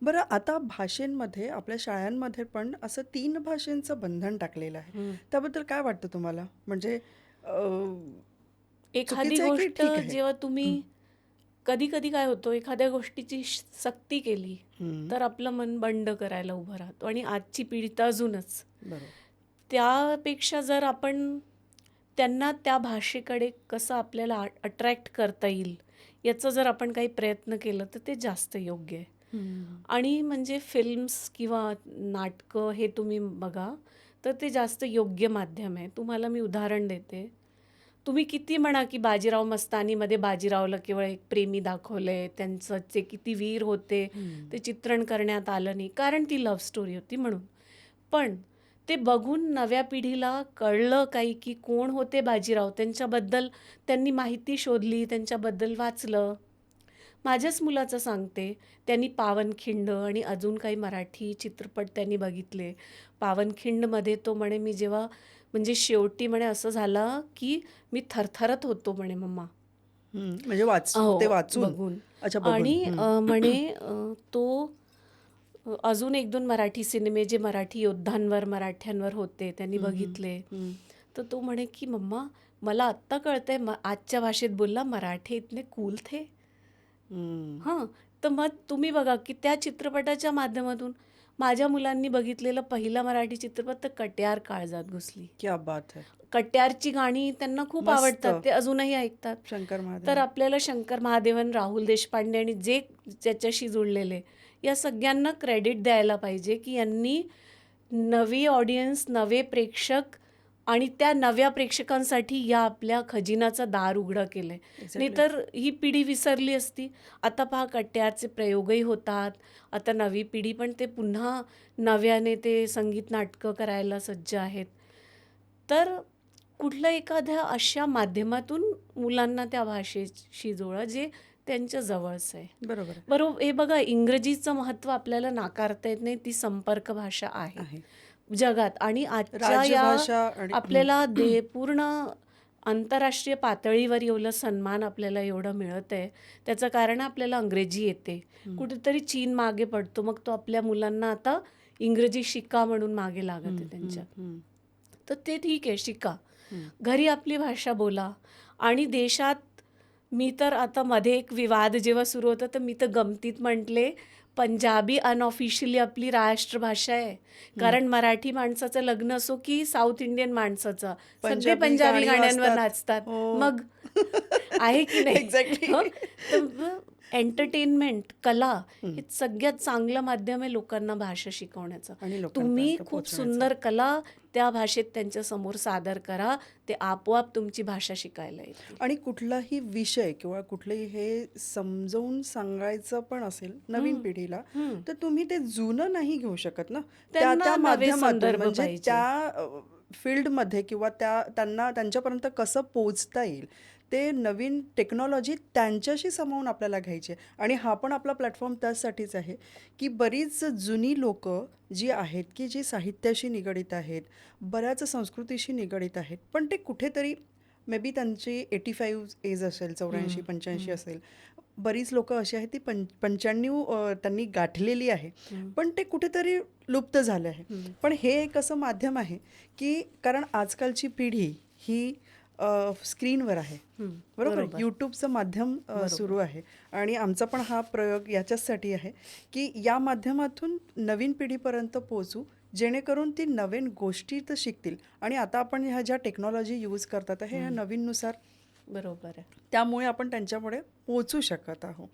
बरं, आता भाषेंमध्ये आपल्या शाळांमध्ये पण असं 3 भाषांचं बंधन टाकलेलं आहे. हं. त्याबद्दल काय वाटतं तुम्हाला? म्हणजे अ, एखादी चुकीचं आहे की गोष्ट ठीक आहे? जेव्हा तुम्ही हं, कधी-कधी काय होतं, एखाद्या गोष्टीची सक्ती केली, हं. तर आपलं मन बंड करायला उभं राहतो आणि आजची पिढी तर अजूनच. बरोबर. त्यापेक्षा जर आपण त्यांना त्या भाषेकडे कसं आपल्याला अट्रॅक्ट करता येईल, याचा जर आपण काही प्रयत्न केलं, तर ते जास्त योग्य आहे. हं. आणि म्हणजे फिल्म्स किंवा नाटकं हे तुम्ही बघा, तर ते जास्त योग्य माध्यम आहे. तुम्हाला मी उदाहरण देते. तुम्ही किती म्हणा, की बाजीराव मस्तानीमध्ये बाजीरावला केवळ एक प्रेमी दाखवलंय, त्यांचं जे किती वीर होते, हं. ते चित्रण करण्यात आलं नाही, कारण ती लव्ह स्टोरी होती म्हणून. पण ते बघून नव्या पिढीला कळलं काही, की कोण होते बाजीराव, त्यांच्याबद्दल त्यांनी माहिती शोधली, त्यांच्याबद्दल वाचलं. माझ्याच मुलाचं सांगते, त्यांनी पावनखिंड आणि अजून काही मराठी चित्रपट त्यांनी बघितले. पावनखिंडमध्ये तो म्हणे, मी जेव्हा म्हणजे शेवटी म्हणे असं झालं, की मी थरथरत होतो म्हणे मम्मा. हं. म्हणजे ते हो, वाचून? बघून. अच्छा, बघून. आणि हं. म्हणे तो अजून 1-2 मराठी सिनेमे जे मराठी योद्धांवर, मराठ्यांवर होते त्यांनी हं, हं. बघितले. हं. तर तो म्हणे, की "मम्मा मला आत्ता कळतंय आजच्या भाषेत बोलला मराठी इतने कूल थे." हं. हां, तर मग तुम्ही बघा, की त्या चित्रपटाच्या माध्यमातून माझ्या मुलांनी बघितलेला पहिला मराठी चित्रपट तर कट्यार काळजात घुसली. क्या बात है! कट्यारची गाणी त्यांना खूप मस्त. आवडतात. ते अजूनही ऐकतात. शंकर तर महादेवन. आपल्याला शंकर महादेवन, राहुल देशपांडे आणि जे ज्याच्याशी जुळलेले, या सगळ्यांना क्रेडिट द्यायला पाहिजे, की यांनी नवी ऑडियन्स, नवे प्रेक्षक आणि त्या नव्या प्रेक्षकांसाठी या आपल्या खजिनाचं दार उघडं केलंय. एक्झॅक्टली. नाहीतर ही पिढी विसरली असती. आता पहा कट्यारचे प्रयोगही होतात. आता नवी पिढी पण ते पुन्हा नव्याने ते संगीत नाटकं करायला सज्ज आहेत. तर कुठलं एखाद्या अशा माध्यमातून मुलांना त्या भाषेशी जोडा जे त्यांच्या जवळचं आहे. बरोबर आहे. बरोबर हे बघा इंग्रजीचं महत्त्व आपल्याला नाकारता येत नाही. ती संपर्क भाषा आहे आहे. जगात आणि आजच्या या राजभाषा आणि हं. आपल्याला पूर्ण आंतरराष्ट्रीय पातळीवर एवढं सन्मान आपल्याला एवढं मिळत आहे. त्याचं कारण आपल्याला इंग्रजी येते. हं. कुठेतरी चीन मागे पडतो. मग तो आपल्या मुलांना आता इंग्रजी शिका म्हणून मागे लागत हं, आहे हं, त्यांच्या. हं, तर ते ठीक आहे शिका. हं. घरी आपली भाषा बोला आणि देशात मी तर आता मध्ये एक विवाद जेव्हा सुरू होता तर मी तर गमतीत म्हटले, पंजाबी अनऑफिशियली आपली राष्ट्रभाषा आहे. हं. कारण मराठी माणसाचं लग्न असो की साऊथ इंडियन माणसाचं, सगळे पंजाबी पंजाबी गाणी गाण्यांवर वाजतात. नाचतात. हो. मग आहे की नाही? एक्झॅक्टली. हं, तर एंटरटेनमेंट, कला हं. हे सगळ्यात चांगलं माध्यम आहे लोकांना भाषा शिकवण्याचं. आणि तुम्ही लोकांपर्यंत खूप पोहोचवण्याचं. सुंदर कला त्या भाषेत त्यांच्यासमोर सादर करा. ते आपोआप तुमची भाषा शिकायला येतील. आणि कुठलाही विषय किंवा कुठलंही हे समजावून सांगायचं पण असेल नवीन हं, पिढीला, हं. तर तुम्ही ते जुनं नाही घेऊ शकत ना. त्या त्यांना त्या नवे माध्यमातून संदर्भ म्हणजे पाहिजे. त्या फील्डमध्ये किंवा त्यांना त्यांच्यापर्यंत कसं पोहोचता येईल, ते नवीन टेक्नॉलॉजी त्यांच्याशी सामावून आपल्याला घ्यायची आहे. आणि हा पण आपला प्लॅटफॉर्म त्यासाठीच आहे, की बरीच जुनी लोकं जी आहेत, की जी साहित्याशी निगडीत आहेत, बऱ्याच संस्कृतीशी निगडीत आहेत, पण ते कुठेतरी मे बी त्यांची 85 एज असेल, हं, 84-85 हं, असेल. बरीच लोकं अशी आहेत ती 95 त्यांनी गाठलेली आहे. हं, पण ते कुठेतरी लुप्त झालं आहे. हं. पण हे एक असं माध्यम आहे, की कारण आजकालची पिढी ही स्क्रीनवर आहे. हं. बरोबर? बरोबर, YouTubeचं माध्यम सुरू बरोबर. आहे आणि आमचा पण हा प्रयोग याच्याचसाठी आहे, की या माध्यमातून नवीन पिढीपर्यंत पोहोचू, जेणेकरून ती नवीन गोष्टी तर शिकतील आणि आता आपण ह्या ज्या टेक्नॉलॉजी यूज करतात आहे, ह्या हं. नवीननुसार बरोबर आहे. त्यामुळे आपण त्यांच्यापुढे पोहोचू शकत आहोत.